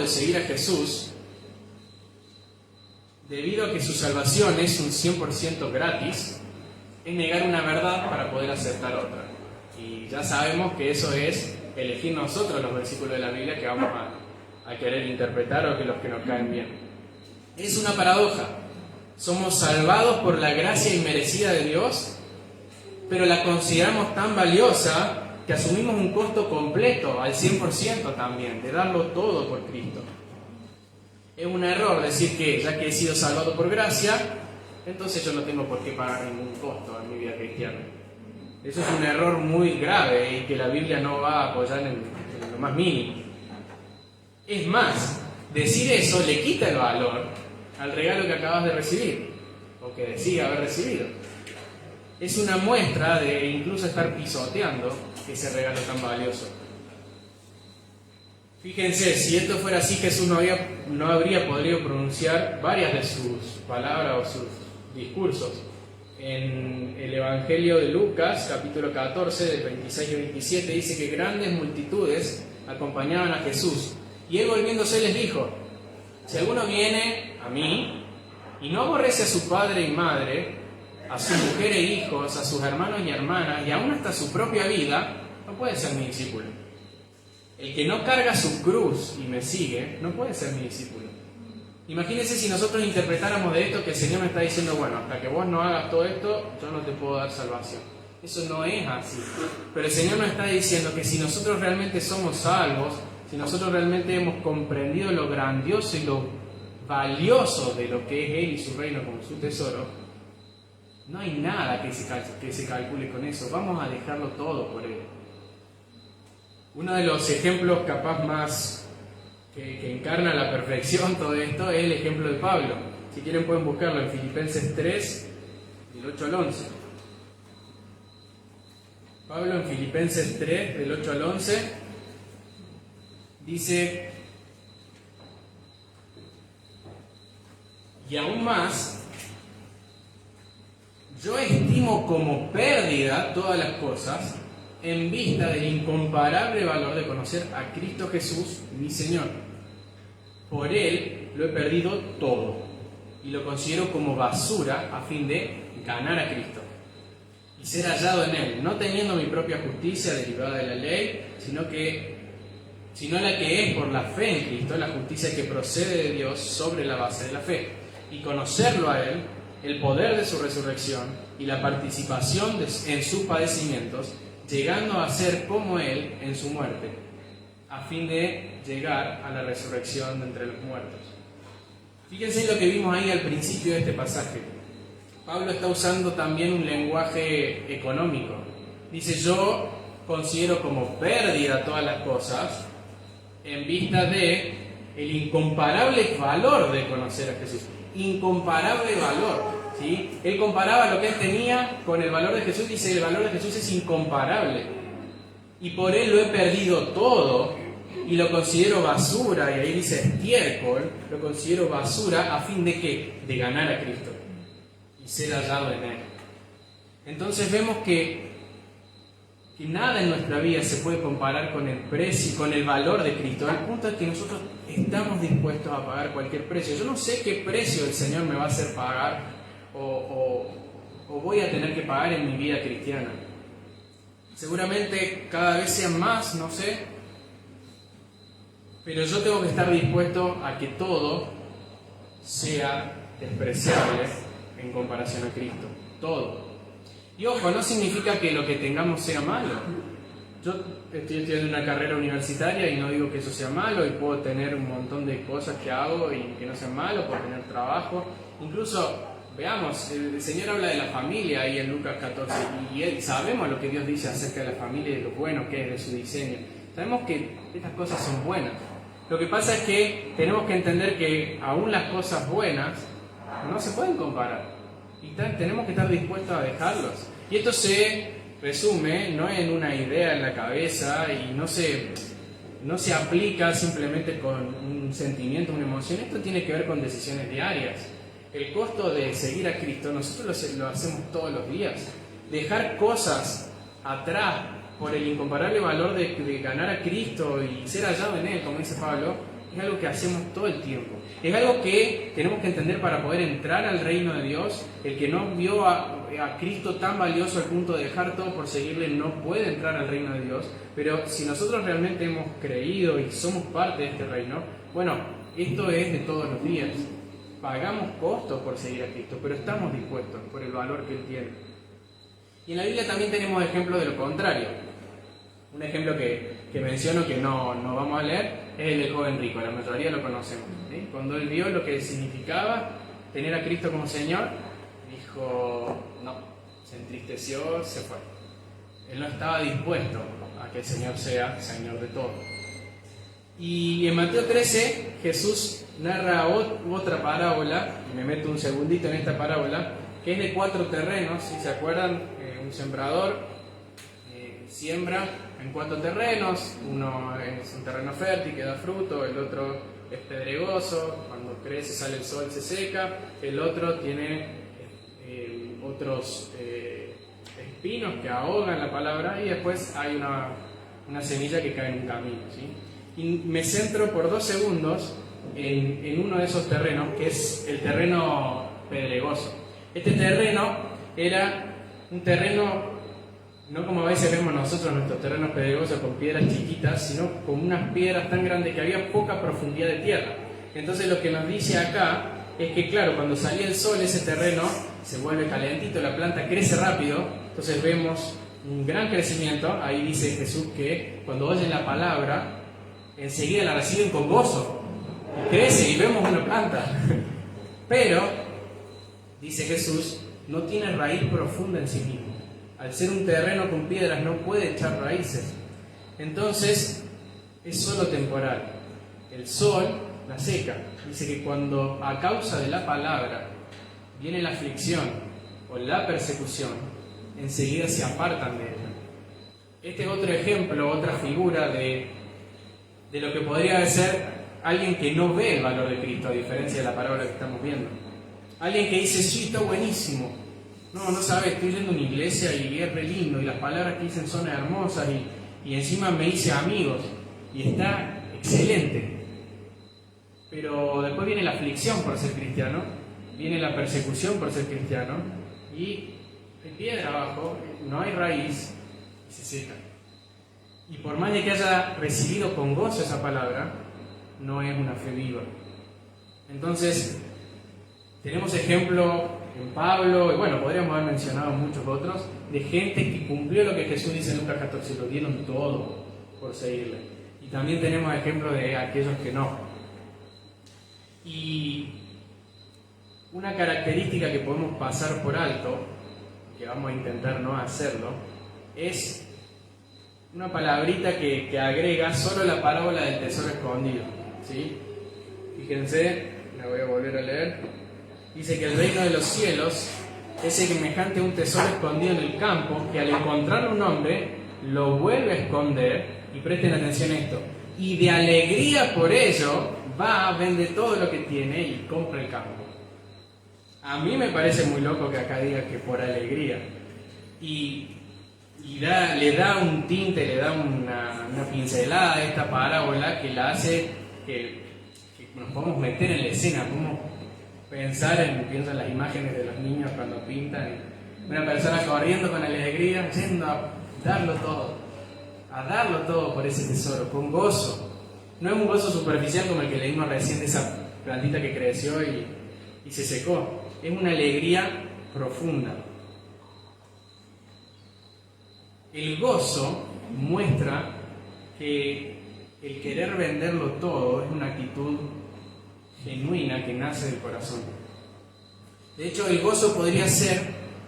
de seguir a Jesús, debido a que su salvación es un 100% gratis, es negar una verdad para poder aceptar otra. Y ya sabemos que eso es elegir nosotros los versículos de la Biblia que vamos a querer interpretar o que los que nos caen bien. Es una paradoja. Somos salvados por la gracia inmerecida de Dios, pero la consideramos tan valiosa que asumimos un costo completo, al 100% también, de darlo todo por Cristo. Es un error decir que ya que he sido salvado por gracia, entonces yo no tengo por qué pagar ningún costo en mi vida cristiana. Eso es un error muy grave y que la Biblia no va a apoyar en lo más mínimo. Es más, decir eso le quita el valor al regalo que acabas de recibir, o que decía haber recibido. Es una muestra de incluso estar pisoteando ese regalo tan valioso. Fíjense, si esto fuera así, Jesús no habría podido pronunciar varias de sus palabras o sus discursos. En el Evangelio de Lucas, capítulo 14, del 26 y 27, dice que grandes multitudes acompañaban a Jesús. Y él volviéndose les dijo: si alguno viene a mí y no aborrece a su padre y madre, a su mujer e hijos, a sus hermanos y hermanas, y aún hasta su propia vida, no puede ser mi discípulo. El que no carga su cruz y me sigue, no puede ser mi discípulo. Imagínense si nosotros interpretáramos de esto que el Señor me está diciendo: bueno, hasta que vos no hagas todo esto, yo no te puedo dar salvación. Eso no es así. Pero el Señor nos está diciendo que si nosotros realmente somos salvos, si nosotros realmente hemos comprendido lo grandioso y lo valioso de lo que es Él y su reino como su tesoro, no hay nada que se calcule con eso. Vamos a dejarlo todo por Él. Uno de los ejemplos capaz más que encarna a la perfección todo esto es el ejemplo de Pablo. Si quieren pueden buscarlo en Filipenses 3, del 8 al 11. Pablo en Filipenses 3, del 8 al 11, dice: y aún más, yo estimo como pérdida todas las cosas en vista del incomparable valor de conocer a Cristo Jesús, mi Señor. Por Él lo he perdido todo y lo considero como basura a fin de ganar a Cristo y ser hallado en Él, no teniendo mi propia justicia derivada de la ley, sino la que es por la fe en Cristo, la justicia que procede de Dios sobre la base de la fe, y conocerlo a Él, el poder de su resurrección y la participación en sus padecimientos, llegando a ser como Él en su muerte, a fin de llegar a la resurrección de entre los muertos. Fíjense lo que vimos ahí al principio de este pasaje. Pablo está usando también un lenguaje económico. Dice: yo considero como pérdida todas las cosas en vista de el incomparable valor de conocer a Jesús. Incomparable valor, ¿sí? Él comparaba lo que él tenía con el valor de Jesús. Dice: el valor de Jesús es incomparable y por Él lo he perdido todo y lo considero basura. Y ahí dice estiércol, lo considero basura a fin de ¿qué? De ganar a Cristo y ser hallado en Él. Entonces vemos que nada en nuestra vida se puede comparar con el precio, con el valor de Cristo, al punto de que nosotros estamos dispuestos a pagar cualquier precio. Yo no sé qué precio el Señor me va a hacer pagar o voy a tener que pagar en mi vida cristiana. Seguramente cada vez sean más, no sé, pero yo tengo que estar dispuesto a que todo sea despreciable en comparación a Cristo, todo. Y ojo, no significa que lo que tengamos sea malo. Yo estoy estudiando una carrera universitaria y no digo que eso sea malo, y puedo tener un montón de cosas que hago y que no sean malos, puedo tener trabajo. Incluso, veamos, el Señor habla de la familia ahí en Lucas 14, y sabemos lo que Dios dice acerca de la familia y de lo bueno que es de su diseño. Sabemos que estas cosas son buenas. Lo que pasa es que tenemos que entender que aún las cosas buenas no se pueden comparar. Y tenemos que estar dispuestos a dejarlos. Y esto se resume no en una idea en la cabeza y no se aplica simplemente con un sentimiento, una emoción. Esto tiene que ver con decisiones diarias. El costo de seguir a Cristo nosotros lo hacemos todos los días. Dejar cosas atrás por el incomparable valor de ganar a Cristo y ser hallado en Él, como dice Pablo, es algo que hacemos todo el tiempo. Es algo que tenemos que entender para poder entrar al reino de Dios. El que no vio a Cristo tan valioso al punto de dejar todo por seguirle no puede entrar al reino de Dios. Pero si nosotros realmente hemos creído y somos parte de este reino, bueno, esto es de todos los días. Pagamos costos por seguir a Cristo, pero estamos dispuestos por el valor que Él tiene. Y en la Biblia también tenemos ejemplos de lo contrario. Un ejemplo que menciono que no vamos a leer es el del joven rico, la mayoría lo conocemos, ¿sí? Cuando él vio lo que significaba tener a Cristo como Señor, dijo no, se entristeció, se fue. Él no estaba dispuesto a que el Señor sea Señor de todo. Y en Mateo 13 Jesús narra otra parábola, y me meto un segundito en esta parábola, que es de 4 terrenos, si se acuerdan, un sembrador siembra en 4 terrenos, uno es un terreno fértil que da fruto, el otro es pedregoso, cuando crece sale el sol se seca, el otro tiene otros espinos que ahogan la palabra y después hay una semilla que cae en un camino, ¿sí? Y me centro por 2 segundos en uno de esos terrenos, que es el terreno pedregoso. Este terreno era un terreno no como a veces vemos nosotros nuestros terrenos pedregosos con piedras chiquitas, sino con unas piedras tan grandes que había poca profundidad de tierra. Entonces lo que nos dice acá es que claro, cuando salía el sol ese terreno se vuelve calentito, la planta crece rápido, entonces vemos un gran crecimiento. Ahí dice Jesús que cuando oyen la palabra enseguida la reciben con gozo, y crece y vemos una planta. Pero, dice Jesús, no tiene raíz profunda en sí mismo. Al ser un terreno con piedras no puede echar raíces. Entonces es solo temporal. El sol la seca. Dice que cuando a causa de la palabra viene la aflicción o la persecución, enseguida se apartan de ella. Este es otro ejemplo, otra figura de lo que podría ser alguien que no ve el valor de Cristo, a diferencia de la parábola que estamos viendo. Alguien que dice, sí, está buenísimo. No sabes, estoy yendo a una iglesia y es re lindo, y las palabras que dicen son hermosas, y encima me hice amigos, y está excelente. Pero después viene la aflicción por ser cristiano, viene la persecución por ser cristiano, y hay piedra abajo, no hay raíz, y se seca. Y por más de que haya recibido con gozo esa palabra, no es una fe viva. Entonces, tenemos ejemplo en Pablo, y bueno, podríamos haber mencionado muchos otros, de gente que cumplió lo que Jesús dice en Lucas 14, lo dieron todo por seguirle. Y también tenemos ejemplos de aquellos que no. Y una característica que podemos pasar por alto, que vamos a intentar no hacerlo, es una palabrita que agrega solo la parábola del tesoro escondido, ¿sí? Fíjense, la voy a volver a leer. Dice que el reino de los cielos es semejante a un tesoro escondido en el campo, que al encontrar un hombre lo vuelve a esconder, y presten atención a esto, y de alegría por ello va, vende todo lo que tiene y compra el campo. A mí me parece muy loco que acá diga que por alegría, y le da un tinte, le da una pincelada a esta parábola que la hace que nos podamos meter en la escena, podemos pienso en las imágenes de los niños cuando pintan, una persona corriendo con alegría, yendo a darlo todo por ese tesoro, con gozo. No es un gozo superficial como el que leímos recién de esa plantita que creció y se secó, es una alegría profunda. El gozo muestra que el querer venderlo todo es una actitud genuina que nace del corazón. De hecho, el gozo podría ser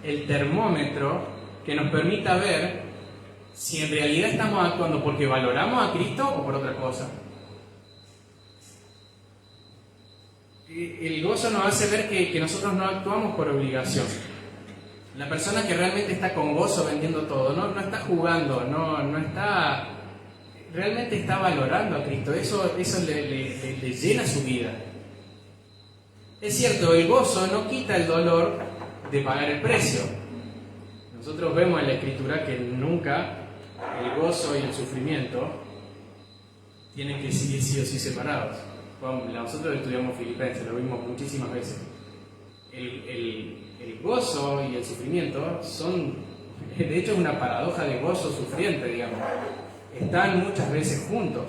el termómetro que nos permita ver si en realidad estamos actuando porque valoramos a Cristo o por otra cosa. El gozo nos hace ver que nosotros no actuamos por obligación. La persona que realmente está con gozo vendiendo todo, no está jugando, no está, realmente está valorando a Cristo. Eso le llena su vida. Es cierto, el gozo no quita el dolor de pagar el precio. Nosotros vemos en la Escritura que nunca el gozo y el sufrimiento tienen que seguir sí o sí separados. Bueno, nosotros estudiamos Filipenses, lo vimos muchísimas veces. El gozo y el sufrimiento son, de hecho, es una paradoja de gozo sufriente, digamos. Están muchas veces juntos.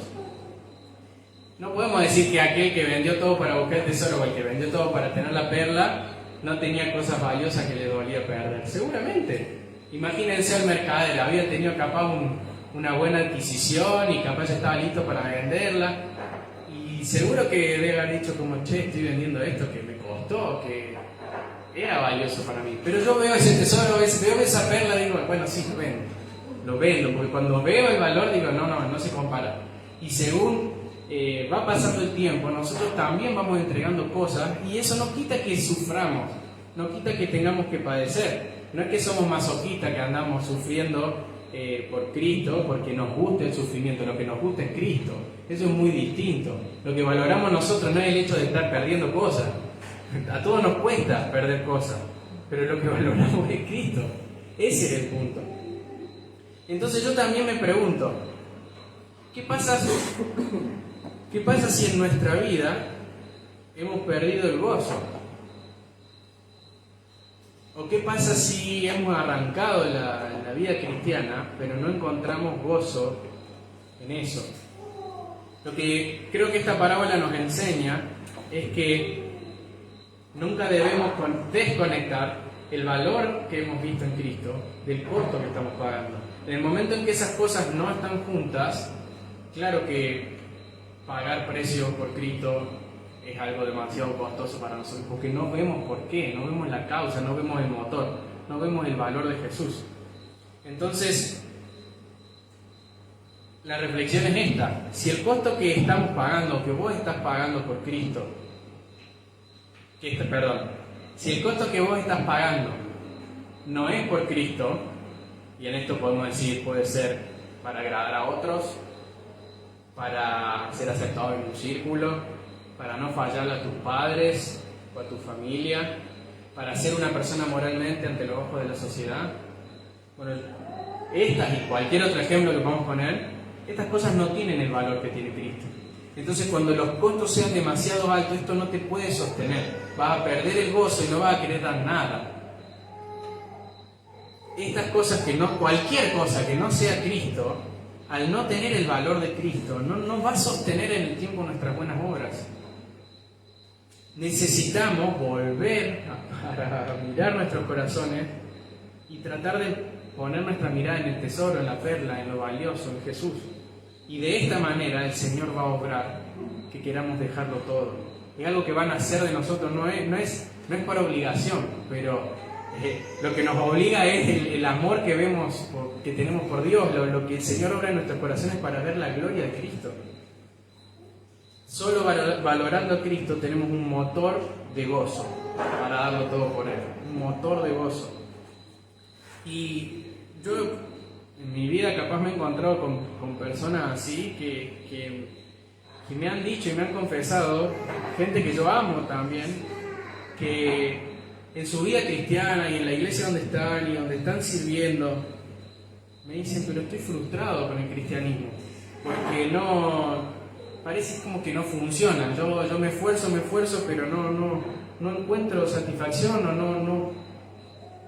No podemos decir que aquel que vendió todo para buscar el tesoro o el que vendió todo para tener la perla no tenía cosas valiosas que le dolía perder. Seguramente. Imagínense al mercader, había tenido capaz una buena adquisición y capaz ya estaba listo para venderla. Y seguro que debe haber dicho como, che, estoy vendiendo esto que me costó, que era valioso para mí. Pero yo veo ese tesoro, veo esa perla, digo, bueno, sí, lo vendo, porque cuando veo el valor digo, no se compara. Y según va pasando el tiempo, nosotros también vamos entregando cosas y eso no quita que suframos, no quita que tengamos que padecer. No es que somos masoquistas que andamos sufriendo por Cristo porque nos gusta el sufrimiento, lo que nos gusta es Cristo. Eso es muy distinto. Lo que valoramos nosotros no es el hecho de estar perdiendo cosas. A todos nos cuesta perder cosas, pero lo que valoramos es Cristo. Ese es el punto. Entonces yo también me pregunto, ¿qué pasa si en nuestra vida hemos perdido el gozo? ¿O qué pasa si hemos arrancado la vida cristiana, pero no encontramos gozo en eso? Lo que creo que esta parábola nos enseña es que nunca debemos desconectar el valor que hemos visto en Cristo del costo que estamos pagando. En el momento en que esas cosas no están juntas, claro que pagar precios por Cristo es algo demasiado costoso para nosotros, porque no vemos por qué, no vemos la causa, no vemos el motor, no vemos el valor de Jesús. Entonces, la reflexión es esta: si el costo que estamos pagando, que vos estás pagando por Cristo, si el costo que vos estás pagando no es por Cristo, y en esto podemos decir, puede ser para agradar a otros, para ser aceptado en un círculo, para no fallarle a tus padres o a tu familia, para ser una persona moralmente ante los ojos de la sociedad. Bueno, estas y cualquier otro ejemplo que podamos poner, estas cosas no tienen el valor que tiene Cristo. Entonces, cuando los costos sean demasiado altos, esto no te puede sostener. Vas a perder el gozo y no vas a querer dar nada. Estas cosas cualquier cosa que no sea Cristo, al no tener el valor de Cristo, no va a sostener en el tiempo nuestras buenas obras. Necesitamos volver a mirar nuestros corazones y tratar de poner nuestra mirada en el tesoro, en la perla, en lo valioso, en Jesús. Y de esta manera el Señor va a obrar que queramos dejarlo todo. Es algo que van a hacer de nosotros, no es por obligación, pero lo que nos obliga es el amor que vemos, que tenemos por Dios, lo que el Señor obra en nuestros corazones para ver la gloria de Cristo. Solo valorando a Cristo tenemos un motor de gozo para darlo todo por Él, un motor de gozo. Y yo en mi vida capaz me he encontrado con personas así que me han dicho y me han confesado, gente que yo amo también, que en su vida cristiana y en la iglesia donde están y donde están sirviendo, me dicen, pero estoy frustrado con el cristianismo, porque parece como que no funciona. Yo me esfuerzo, pero no encuentro satisfacción,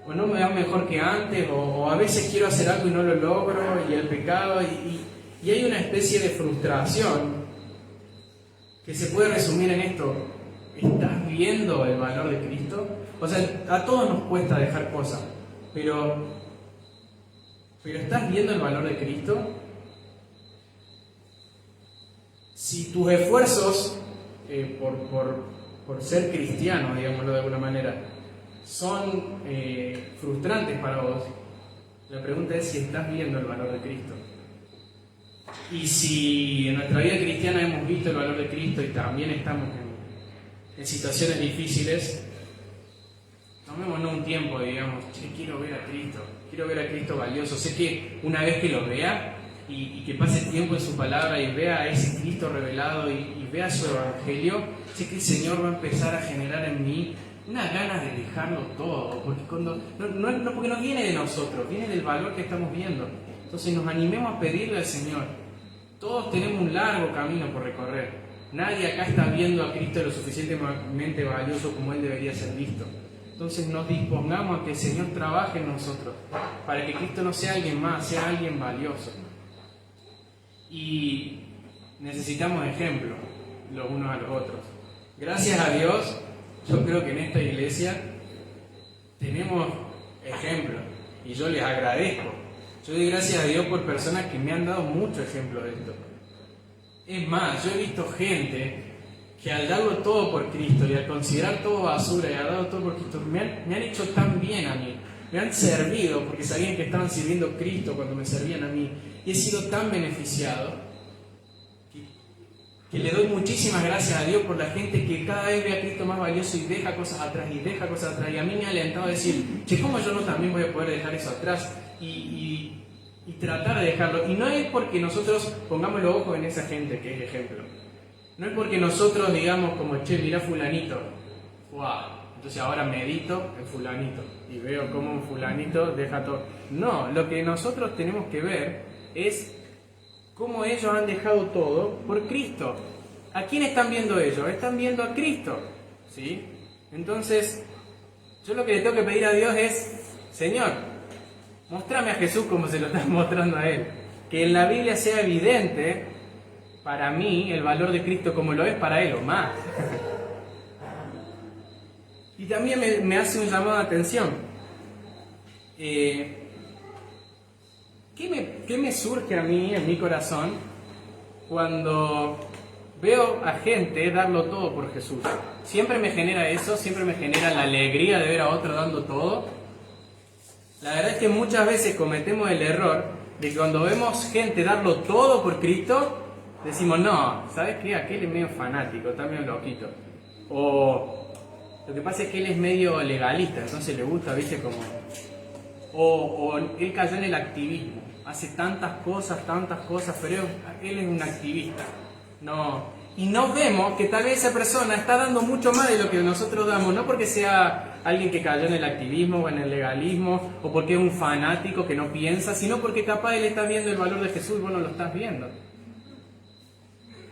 o no me va mejor que antes, o a veces quiero hacer algo y no lo logro, y el pecado, y hay una especie de frustración que se puede resumir en esto: ¿estás viendo el valor de Cristo? O sea, a todos nos cuesta dejar cosas, pero ¿estás viendo el valor de Cristo? Si tus esfuerzos por ser cristiano, digámoslo de alguna manera, son frustrantes para vos, la pregunta es si estás viendo el valor de Cristo. Y si en nuestra vida cristiana hemos visto el valor de Cristo y también estamos en situaciones difíciles, tomémonos un tiempo y digamos, quiero ver a Cristo valioso. Sé que una vez que lo vea y que pase tiempo en su palabra y vea a ese Cristo revelado y vea su evangelio, sé que el Señor va a empezar a generar en mí unas ganas de dejarlo todo, porque porque no viene de nosotros, viene del valor que estamos viendo. Entonces nos animemos a pedirle al Señor. Todos tenemos un largo camino por recorrer, Nadie acá está viendo a Cristo lo suficientemente valioso como Él debería ser visto. Entonces nos dispongamos a que el Señor trabaje en nosotros, para que Cristo no sea alguien más, sea alguien valioso. Y necesitamos ejemplos los unos a los otros. Gracias a Dios, yo creo que en esta iglesia tenemos ejemplos y yo les agradezco. Yo doy gracias a Dios por personas que me han dado mucho ejemplo de esto. Es más, yo he visto gente que al darlo todo por Cristo y al considerar todo basura y al darlo todo por Cristo, me han hecho tan bien a mí, me han servido porque sabían que estaban sirviendo a Cristo cuando me servían a mí, y he sido tan beneficiado que le doy muchísimas gracias a Dios por la gente que cada vez ve a Cristo más valioso y deja cosas atrás y deja cosas atrás, y a mí me ha alentado a decir, che, ¿cómo yo no también voy a poder dejar eso atrás? Y tratar de dejarlo. Y no es porque nosotros pongamos los ojos en esa gente que es ejemplo. No es porque nosotros digamos como, che, mirá fulanito. ¡Wow! Entonces ahora medito en fulanito y veo cómo un fulanito deja todo. No, lo que nosotros tenemos que ver es cómo ellos han dejado todo por Cristo. ¿A quién están viendo ellos? Están viendo a Cristo. ¿Sí? Entonces, yo lo que le tengo que pedir a Dios es, Señor, mostrame a Jesús como se lo estás mostrando a Él. Que en la Biblia sea evidente para mí el valor de Cristo como lo es para Él o más. Y también me hace un llamado de atención. ¿Qué me surge a mí en mi corazón cuando veo a gente darlo todo por Jesús? Siempre me genera eso, siempre me genera la alegría de ver a otro dando todo. La verdad es que muchas veces cometemos el error de que cuando vemos gente darlo todo por Cristo, decimos, no, ¿sabes qué? Aquel es medio fanático, está medio loquito. O lo que pasa es que él es medio legalista, entonces le gusta, ¿viste? Como... O él cayó en el activismo, hace tantas cosas, pero él es un activista. No. Y no vemos que tal vez esa persona está dando mucho más de lo que nosotros damos, no porque sea alguien que cayó en el activismo o en el legalismo, o porque es un fanático que no piensa, sino porque capaz él está viendo el valor de Jesús y vos no lo estás viendo.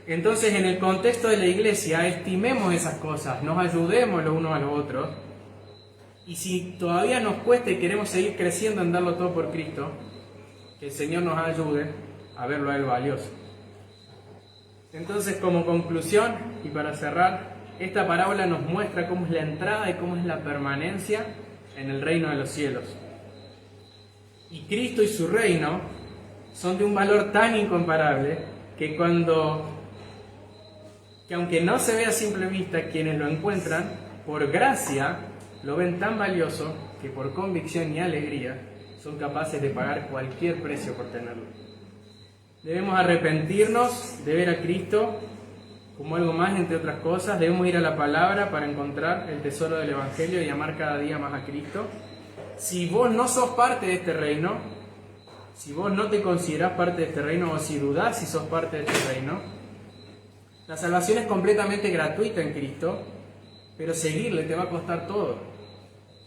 Entonces, en el contexto de la iglesia, estimemos esas cosas, nos ayudemos los unos a los otros, y si todavía nos cuesta y queremos seguir creciendo en darlo todo por Cristo, que el Señor nos ayude a verlo a Él valioso. Entonces, como conclusión y para cerrar, esta parábola nos muestra cómo es la entrada y cómo es la permanencia en el reino de los cielos. Y Cristo y su reino son de un valor tan incomparable que aunque no se vea a simple vista, quienes lo encuentran, por gracia, lo ven tan valioso que por convicción y alegría son capaces de pagar cualquier precio por tenerlo. Debemos arrepentirnos de ver a Cristo como algo más, entre otras cosas. Debemos ir a la palabra para encontrar el tesoro del Evangelio y amar cada día más a Cristo. Si vos no sos parte de este reino, si vos no te considerás parte de este reino, o si dudás si sos parte de este reino, la salvación es completamente gratuita en Cristo, pero seguirle te va a costar todo.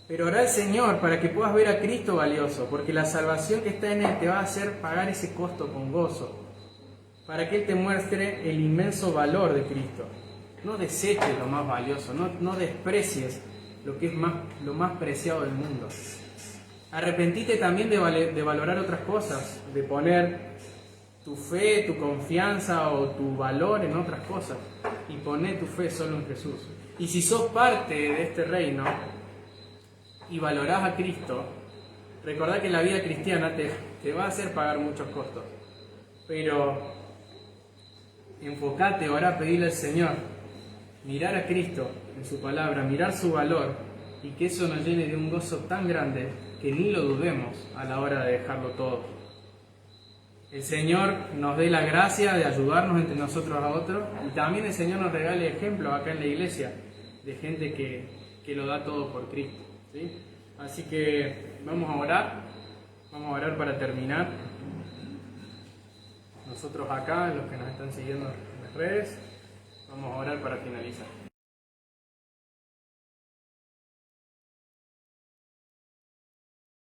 Pero orá al Señor para que puedas ver a Cristo valioso, porque la salvación que está en Él te va a hacer pagar ese costo con gozo, para que Él te muestre el inmenso valor de Cristo. No deseches lo más valioso, no desprecies lo que es lo más preciado del mundo. Arrepentite también de valorar otras cosas, de poner tu fe, tu confianza o tu valor en otras cosas, y poné tu fe solo en Jesús. Y si sos parte de este reino y valorás a Cristo, recordá que la vida cristiana te va a hacer pagar muchos costos, pero enfocate, orá, pedirle al Señor, mirar a Cristo en su palabra, mirar su valor, y que eso nos llene de un gozo tan grande que ni lo dudemos a la hora de dejarlo todo. El Señor nos dé la gracia de ayudarnos entre nosotros a otros, y también el Señor nos regale ejemplos acá en la iglesia de gente que lo da todo por Cristo, ¿sí? Así que vamos a orar para terminar. Nosotros acá, los que nos están siguiendo en las redes, vamos a orar para finalizar.